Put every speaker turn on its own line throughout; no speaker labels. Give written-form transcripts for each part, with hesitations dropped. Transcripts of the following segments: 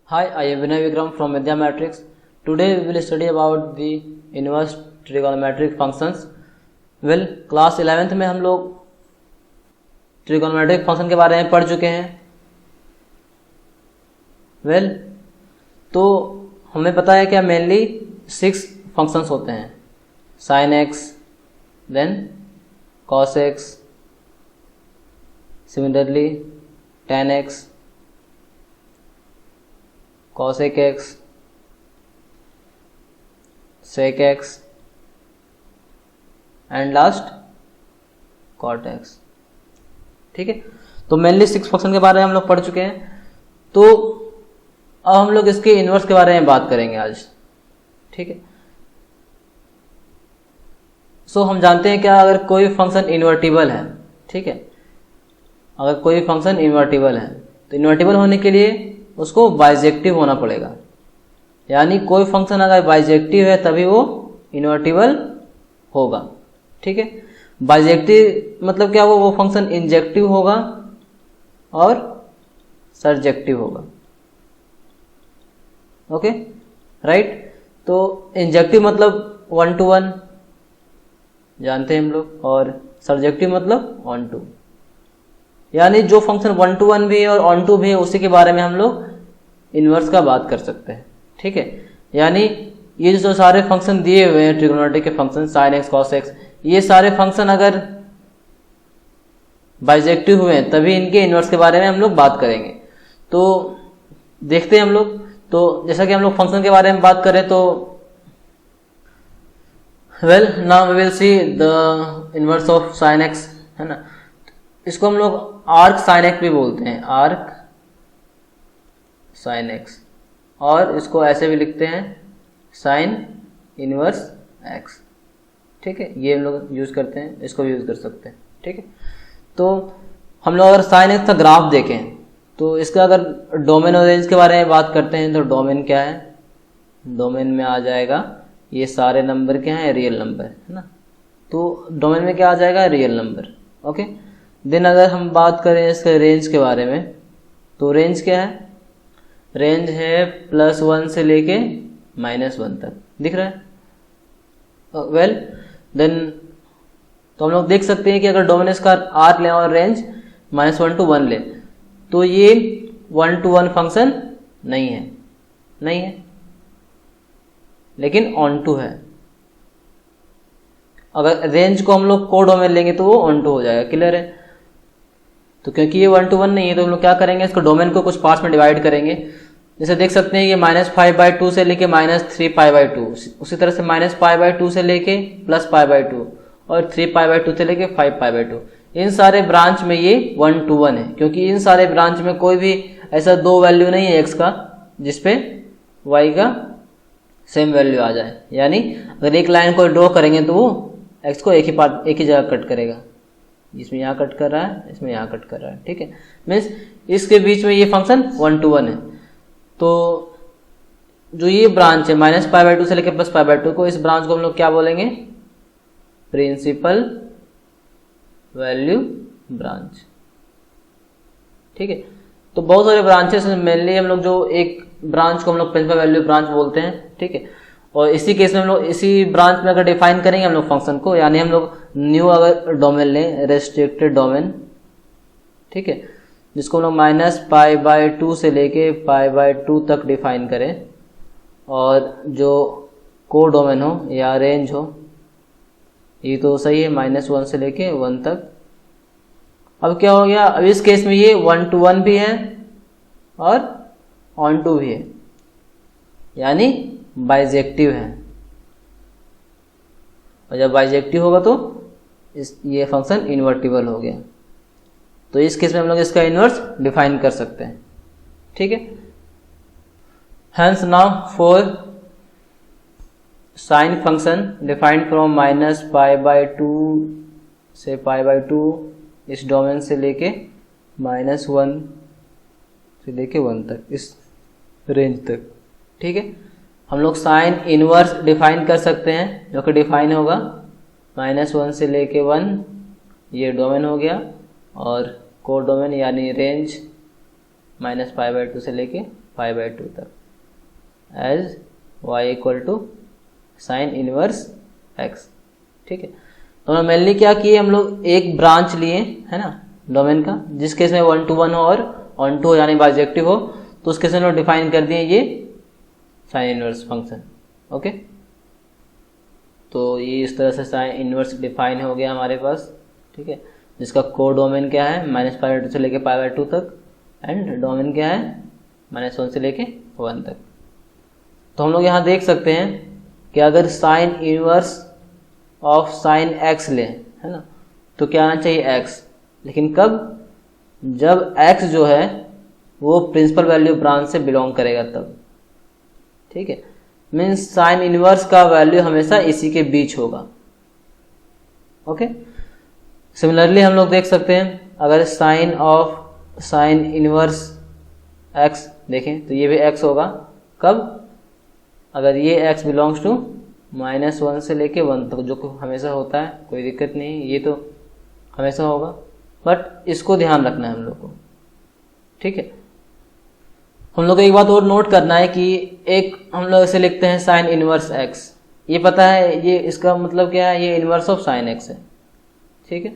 Hi, I am Vinay Vikram from Vidya Matrix. Today we will study about the inverse trigonometric functions. Well, class 11th में हम लोग trigonometric function के बारे में पढ़ चुके हैं. वेल, तो हमें पता है क्या मेनली 6 फंक्शंस होते हैं. Sine x, then cos x, similarly tan x, cosec x, sec x and last cot x. ठीक है, तो मेनली 6 फंक्शन के बारे में हम लोग पढ़ चुके हैं. तो अब हम लोग इसके इनवर्स के बारे में बात करेंगे आज. ठीक है, सो हम जानते हैं क्या, अगर कोई फंक्शन इन्वर्टिबल है, ठीक है, अगर कोई फंक्शन इन्वर्टिबल है तो इन्वर्टिबल होने के लिए उसको बाइजेक्टिव होना पड़ेगा. यानी कोई फंक्शन अगर बाइजेक्टिव है तभी वो इन्वर्टिबल होगा. ठीक है, बाइजेक्टिव मतलब क्या, वो फंक्शन इंजेक्टिव होगा और सरजेक्टिव होगा. Okay, right. तो इंजेक्टिव मतलब 1 to 1 जानते हैं हम लोग, और सरजेक्टिव मतलब 1 to, यानी जो फंक्शन 1 to 1 भी है और ऑन टू भी है उसी के बारे में हम लोग इनवर्स का बात कर सकते हैं. ठीक है, यानी ये जो सारे फंक्शन दिए हुए हैं ट्रिगोनोमेट्रिक के function, sine x, cos x, ये सारे फंक्शन अगर बाइजेक्टिव हुए हैं तभी इनके इनवर्स के बारे में हम लोग बात करेंगे. तो देखते हैं हम लोग. तो जैसा कि हम लोग फंक्शन के बारे में बात करें तो well, now we will see the inverse of sine x, है ना. इसको हम लोग आर्क साइन एक्स भी बोलते हैं, आर्क साइन एक्स, और इसको ऐसे भी लिखते हैं साइन इनवर्स एक्स. ठीक है, ये हम लोग यूज करते हैं, इसको भी यूज कर सकते हैं. ठीक है, तो हम लोग अगर साइन एक्स का ग्राफ देखें तो इसका अगर डोमेन और रेंज के बारे में बात करते हैं तो डोमेन क्या है, डोमेन में आ जाएगा ये सारे नंबर क्या है, रियल नंबर, है ना. तो डोमेन में क्या आ जाएगा, रियल नंबर. ओके, देन अगर हम बात करें इसके रेंज के बारे में तो रेंज क्या है, रेंज है +1 से लेके -1 तक. दिख रहा है. वेल, देन तो हम लोग देख सकते हैं कि अगर डोमेन इसका आर्क लें और रेंज -1 to 1 ले तो ये 1 to 1 फंक्शन नहीं है, लेकिन ऑन टू है. अगर रेंज को हम लोग को डोमेन लेंगे तो वो ऑन टू हो जाएगा. क्लियर है. तो क्योंकि ये 1 to 1 नहीं है तो हम लोग क्या करेंगे, इसको डोमेन को कुछ पार्ट्स में डिवाइड करेंगे. जैसे देख सकते हैं ये -π/2 से लेके -3π/2, उसी तरह से -π/2 से लेके +π/2 और 3π/2 से लेके 5π/2. इन सारे ब्रांच में ये 1 to 1 है, क्योंकि इन सारे ब्रांच में कोई भी ऐसा 2 वैल्यू नहीं है x का जिसपे y का सेम वैल्यू आ जाए. यानी अगर एक लाइन को ड्रॉ करेंगे तो वो x को एक ही जगह कट करेगा. इसमें यहाँ कट कर रहा है, इसमें यहाँ कट कर रहा है. ठीक है, मीन्स इसके बीच में ये फंक्शन 1 to 1 है. तो जो ये ब्रांच है -π/2 से लेकर +π/2 को, इस ब्रांच को हम लोग क्या बोलेंगे, प्रिंसिपल वैल्यू ब्रांच. ठीक है, तो बहुत सारे ब्रांचेस हैं, मेनली हम लोग जो एक ब्रांच को हम लोग प्रिंसिपल वैल्यू ब्रांच बोलते हैं. ठीक है, और इसी केस में हम लोग इसी ब्रांच में अगर डिफाइन करेंगे हम लोग फंक्शन को, यानी हम लोग न्यू अगर डोमेन लें, रेस्ट्रिक्टेड डोमेन, ठीक है, जिसको हम लोग -π/2 से लेके π/2 तक डिफाइन करें, और जो को डोमेन हो या रेंज हो, ये तो सही है -1 से लेके 1 तक. अब क्या हो गया, अब इस केस में ये 1 to 1 भी है और ऑन टू भी है, यानी बाइजेक्टिव है. और जब बाइजेक्टिव होगा तो ये फंक्शन इन्वर्टिबल हो गया. तो इस केस में हम लोग इसका इनवर्स डिफाइन कर सकते हैं. ठीक है, hence now for sine function defined from -π/2 से π/2 इस डोमेन से लेके -1 से लेके 1 तक, इस रेंज तक. ठीक है, हम लोग साइन इनवर्स डिफाइन कर सकते हैं, जो कि डिफाइन होगा -1 से लेके 1, ये डोमेन हो गया, और को डोमेन यानी रेंज -π/2 से लेके π/2 तक as y equal to sine inverse x। ठीक है, तो हमने मेनली क्या किए, हम लोग एक ब्रांच लिए है ना डोमेन का, जिस केस में 1 to 1 हो और ऑन टू हो यानी बाइजेक्टिव हो, तो उस केस में हम लोग डिफाइन कर दिए ये साइन इनवर्स फंक्शन। ओके, तो ये इस तरह से साइन इनवर्स डिफाइन हो गया हमारे पास। ठीक है, जिसका को डोमेन क्या है -π/2 से लेके π/2 तक, एंड डोमेन क्या है -1 से लेके 1 तक। तो हम लोग यहाँ देख सकते हैं कि अगर sign inverse of sign x लें है ना, तो क्या आना चाहिए x, लेकिन कब, जब x जो है वो प्रिंसिपल वैल्यू ब्रांच से बिलोंग करेगा तब। ठीक है, मीन्स साइन इनवर्स का वैल्यू हमेशा इसी के बीच होगा। ओके, सिमिलरली हम लोग देख सकते हैं अगर sine of sine inverse x देखें तो ये भी x होगा, कब, अगर ये x बिलोंग्स टू -1 से लेके 1 तक, जो हमेशा होता है, कोई दिक्कत नहीं, ये तो हमेशा होगा, बट इसको ध्यान रखना है हम लोग को। ठीक है, हम लोग को एक बात और नोट करना है कि एक हम लोग इसे लिखते हैं साइन इनवर्स x, ये पता है ये इसका मतलब क्या है, ये इनवर्स ऑफ साइन x है। ठीक है,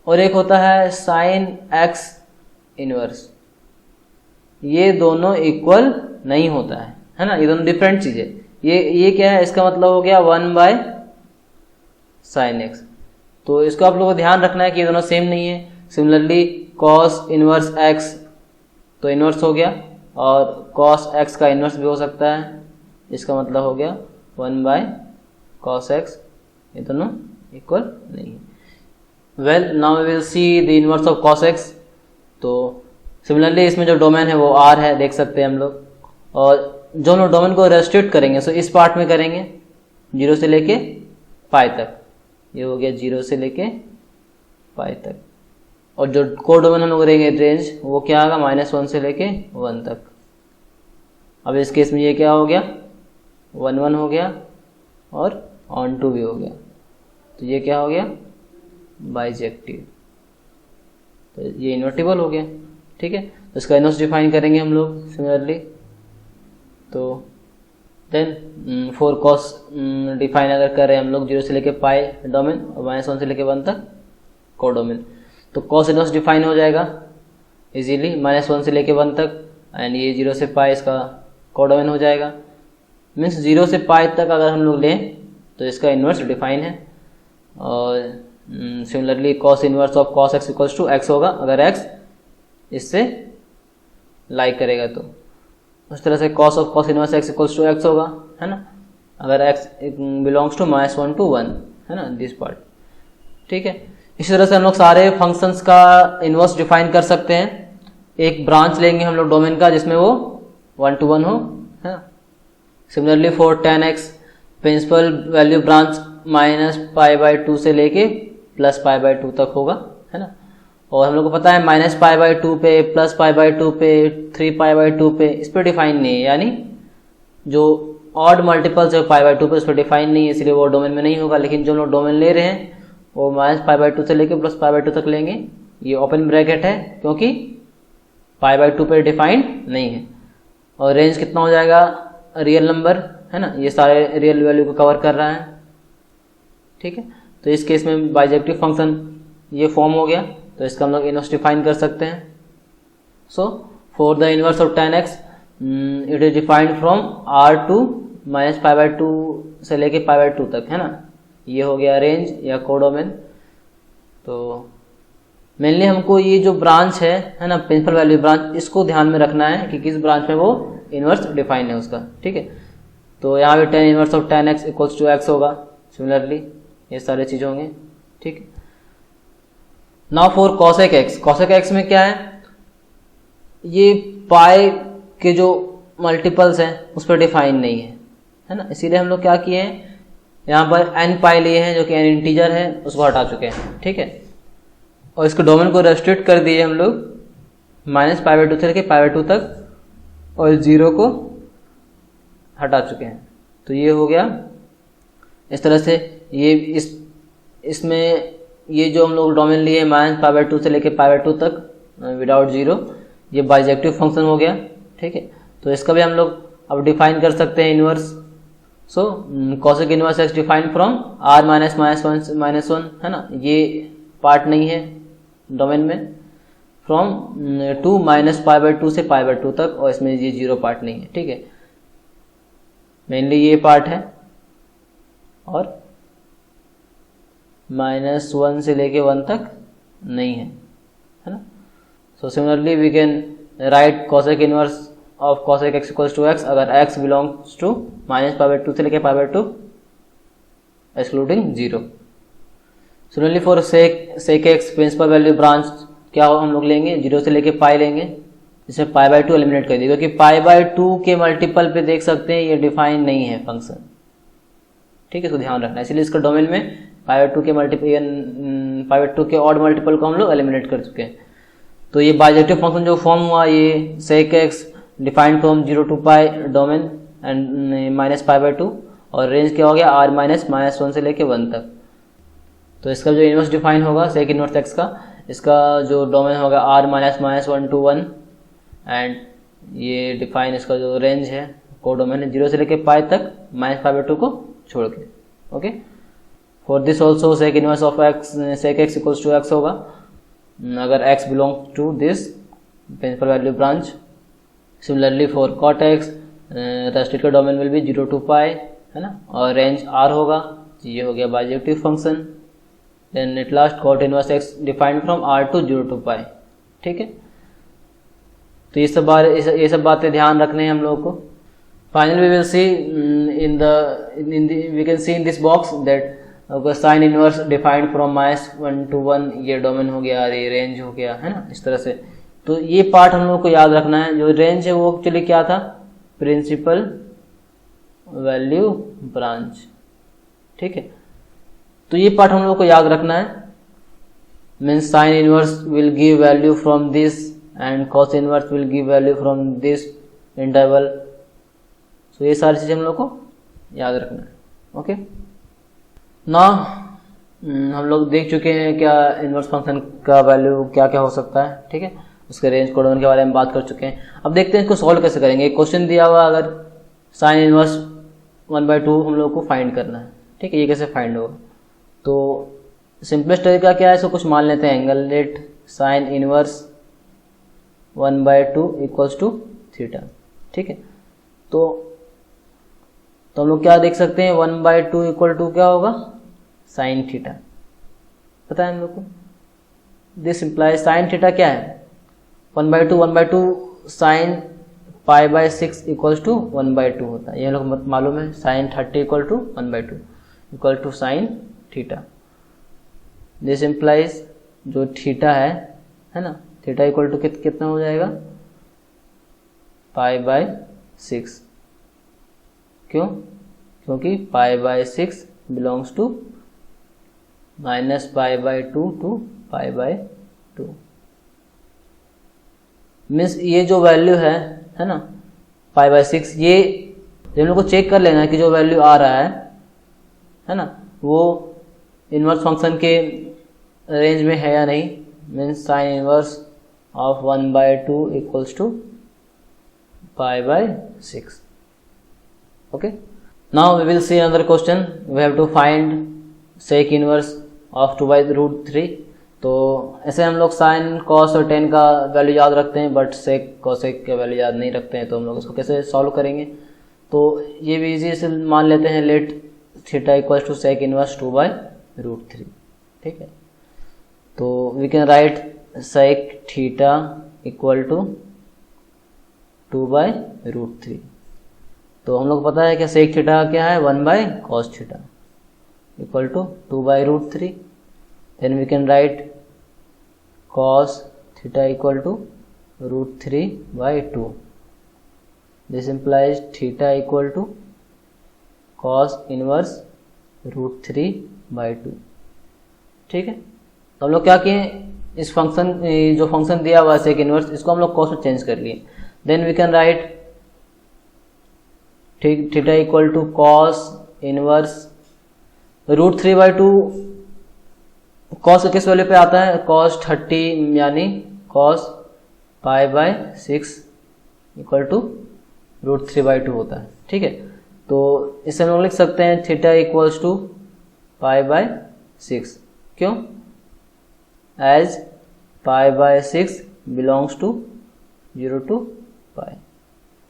और एक होता है साइन x इनवर्स, ये दोनों इक्वल नहीं होता है ना, ये दोनों डिफरेंट चीजें। ये क्या है, इसका मतलब हो गया 1/sin x, तो इसको आप लोगों को ध्यान रखना है कि ये दोनों सेम नहीं है। सिमिलरली cos इनवर्स x तो इनवर्स हो गया, और cos x का इनवर्स भी हो सकता है, इसका मतलब हो गया 1/cos x, ये दोनों इक्वल नहीं है। Well now we will see the inverse of cos x। तो सिमिलरली इसमें जो डोमेन है वो r है, देख सकते हैं हम लोग, और जो हम लोग डोमेन को रेस्ट्रिक्ट करेंगे सो इस पार्ट में करेंगे 0 से लेके पाई तक, ये हो गया 0 से लेके पाई तक, और जो को डोमेन हम लोग करेंगे रेंज वो क्या होगा -1 से लेके 1 तक। अब इस केस में ये क्या हो गया 1 हो गया और ऑन टू भी हो गया, तो ये क्या हो गया बाइजेक्टिव, तो ये इन्वर्टिबल हो गया। ठीक है, तो इसका इनवर्स डिफाइन करेंगे हम लोग सिमिलरली, तो देन 4 cos डिफाइन अगर कर रहे हैं हम लोग 0 से लेके पाई डोमेन और -1 से लेके 1 तक को डोमेन, तो cos इनवर्स डिफाइन हो जाएगा इजीली -1 से लेके 1 तक, एंड ये 0 से पाई इसका को डोमेन हो जाएगा। मीन्स 0 से पाई तक अगर हम लोग लें तो इसका इनवर्स डिफाइन है। और similarly cos inverse of cos x equals to x होगा, अगर x इससे लाइक करेगा तो उस तरह से cos of cos inverse x equals to x होगा, है ना, अगर x बिलोंग्स टू -1 to 1, है ना, दिस पार्ट। ठीक है, इसी तरह से हम लोग सारे फंक्शंस का इनवर्स डिफाइन कर सकते हैं। एक ब्रांच लेंगे हम लोग डोमेन का जिसमें वो 1 to 1 हो, है ना। Similarly for tan x principal value branch -π/2 से लेके +π/2 तक होगा, है ना, और हम लोग को पता है -π/2 पे +π/2 पे 3π/2 पे इस पर डिफाइन नहीं है, यानी जो ऑड मल्टीपल्स है π/2 पे उस पर डिफाइन नहीं है, इसलिए वो डोमेन में नहीं होगा। लेकिन जो हम लोग डोमेन ले रहे हैं वो -π/2 से लेके +π/2 तक लेंगे, ये ओपन ब्रैकेट है क्योंकि π/2 पे डिफाइंड नहीं है। और रेंज कितना हो जाएगा, रियल नंबर, है ना, ये सारे रियल वैल्यू को कवर कर रहा है। ठीक है, तो इस केस में बाइजेक्टिव फंक्शन ये फॉर्म हो गया, तो इसका हम लोग इनवर्स डिफाइन कर सकते हैं। So for the inverse of tan x it is defined from r to -π/2 से लेके π/2 तक, है ना, ये हो गया रेंज या कोडोमेन। तो मेनली हमको ये जो ब्रांच है ना, प्रिंसिपल वैल्यू ब्रांच, इसको ध्यान में रखना है कि किस ब्रांच में वो इनवर्स डिफाइन है उसका। ठीक है, तो यहाँ पे tan inverse of tan x equals to x होगा, सिमिलरली ये सारे चीज होंगे। ठीक है, now for cosec x, cosec x में क्या है, ये पाई के जो मल्टीपल्स हैं उस पर डिफाइन नहीं है ना, इसीलिए हम लोग क्या किए हैं, यहाँ पर n पाई लिए हैं जो कि n इंटीजर है, उसको हटा चुके हैं। ठीक है, और इसके डोमेन को रेस्ट्रिक्ट कर दिए हम लोग -π/2 से लेके π/2 तक, और 0 को हटा चुके हैं। तो ये हो गया इस तरह से, ये इसमें ये जो हम लोग डोमेन लिए -π/2 से लेके π/2 तक विदाउट 0, ये बाइजेक्टिव फंक्शन हो गया। ठीक है, तो इसका भी हम लोग अब डिफाइन कर सकते हैं inverse. So cosec inverse x defined from r minus one है ना, ये पार्ट नहीं है डोमेन में, फ्रॉम 2 माइनस पाई बाई 2 से पाई बाई 2 तक, और इसमें ये 0 पार्ट नहीं है। ठीक है, मेनली ये पार्ट है, और -1 से लेके 1 तक नहीं है ना। So similarly we can write cosec inverse of cosec x equals to x अगर x belongs to minus pi by 2 से लेके pi by 2 excluding 0। Similarly for sec x principal value branch क्या हम लोग लेंगे, 0 से लेके पाई लेंगे, जिसमें पाई बाई 2 एलिमिनेट कर दिए, क्योंकि पाई बाई 2 के मल्टीपल पे देख सकते हैं ये डिफाइन नहीं है फंक्शन। ठीक है, इसको ध्यान रखना है, इसलिए इसका डोमेन में पाई बाई 2 के पाई बाई 2 के ऑड मल्टीपल को हम लोग एलिमिनेट कर चुके हैं। तो ये बाइजेक्टिव फंक्शन जो फॉर्म हुआ, ये sec x defined from 0 to pi domain and minus pi by 2, और रेंज क्या हो गया r माइनस 1 से लेके 1 तक। तो इसका जो इनवर्स डिफाइन होगा sec इनवर्स x का, इसका जो डोमेन होगा r माइनस 1 टू 1, एंड ये डिफाइन इसका जो रेंज है को डोमेन है 0 से लेके पाई तक माइनस पाई बाई 2 को छोड़ के। Okay, for this also sec inverse of x sec x equals to x होगा अगर x belong to this principal value branch. Similarly for cot x restricted का domain will be 0 to pi है ना, और range r होगा, ये हो गया bijective function. Then at last cot inverse x defined from r to 0 to pi. ठीक है, तो ये सब बातें ध्यान रखने हैं हम लोगों को। Finally we will see we can see in this box that sine inverse defined from -1 to 1, ये डोमेन हो गया, ये रेंज हो गया है ना, इस तरह से। तो ये पार्ट हम लोग को याद रखना है। जो रेंज है वो एक्चुअली क्या था, प्रिंसिपल वैल्यू ब्रांच। ठीक है, तो ये पार्ट हम लोग को याद रखना है। Means sine inverse will give value from this and cos inverse will give value from this interval. So ये सारी चीजें हम लोग को याद रखना है। ओके, ना हम लोग देख चुके हैं क्या इनवर्स फंक्शन का वैल्यू क्या क्या हो सकता है। ठीक है, उसके रेंज को डोमेन के बारे में बात कर चुके हैं। अब देखते हैं इसको सॉल्व कैसे करेंगे। एक क्वेश्चन दिया हुआ, अगर साइन इनवर्स 1/2 हम लोग को फाइंड करना है। ठीक है, ये कैसे फाइंड होगा, तो सिंपलेस्ट तरीका क्या है, इसको कुछ मान लेते हैं angle. Let sine inverse 1/2 equals to theta. ठीक है, तो हम लोग क्या देख सकते हैं, 1/2 इक्वल टू क्या होगा, साइन थीटा। पता है हम लोग को, दिस इंप्लाइज साइन थीटा क्या है, 1/2 sine pi by 6 equals to 1/2 होता है, ये लोग मालूम है। Sine 30 equal to 1/2 equal to sine theta. This implies जो थीटा है ना, थीटा इक्वल टू कितना हो जाएगा, पाई बाई 6। क्यों, क्योंकि pi by 6 belongs to minus pi by 2 to pi by 2। Means ये जो वैल्यू है ना, पाई बाई 6, ये हम लोग को चेक कर लेना है कि जो वैल्यू आ रहा है ना, वो इनवर्स फंक्शन के रेंज में है या नहीं। Means sine inverse of 1/2 equals to pi by 6। Okay, now we will see another question. We have to find sec inverse of 2/√3। तो ऐसे हम लोग साइन कॉस और टेन का वैल्यू याद रखते हैं, बट सेक कॉसेक का वैल्यू याद नहीं रखते हैं। तो हम लोग इसको कैसे सॉल्व करेंगे, तो ये भी इजी से मान लेते हैं। Let theta equals to sec inverse 2/√3। ठीक है, तो we can write sec theta equal to 2/√3। तो हम लोग पता है कि सेक थीटा क्या है, 1/cos theta equal to 2/√3। Then we can write cos theta equal to √3/2। This implies theta equal to cos inverse √3/2। ठीक है, तो हम लोग क्या किए, इस फंक्शन जो फंक्शन दिया हुआ है सेक इनवर्स, इसको हम लोग cos में चेंज कर लिए। Then we can write theta equal to cos inverse √3/2। cos किस वैल्यू पे आता है, cos 30 यानी cos pi by 6 equal to √3/2 होता है। ठीक है, तो इसे हम लोग लिख सकते हैं थीटा इक्वल्स टू π/6। क्यों? As π/6 belongs to 0 to π।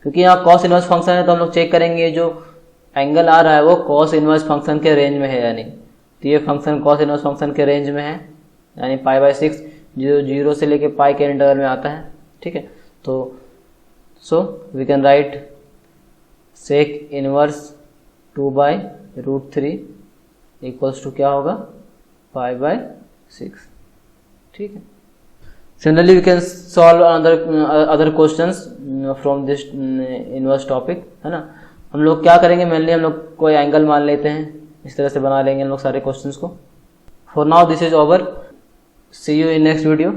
क्योंकि यहाँ कॉस इनवर्स फंक्शन है तो हम लोग चेक करेंगे जो एंगल आ रहा है वो कॉस इनवर्स फंक्शन के रेंज में है या नहीं। तो ये फंक्शन कॉस इनवर्स फंक्शन के रेंज में है, यानी π/6 जो 0 से लेके π के इंटरवल में आता है। ठीक है, तो so we can write sec inverse 2/√3 equals to क्या होगा π/6। ठीक है, similarly we can solve other questions from this inverse topic, है ना। हम लोग क्या करेंगे, मेनली हम लोग कोई एंगल मान लेते हैं, इस तरह से बना लेंगे हम लोग सारे क्वेश्चंस को। For now this is over, see you in next video.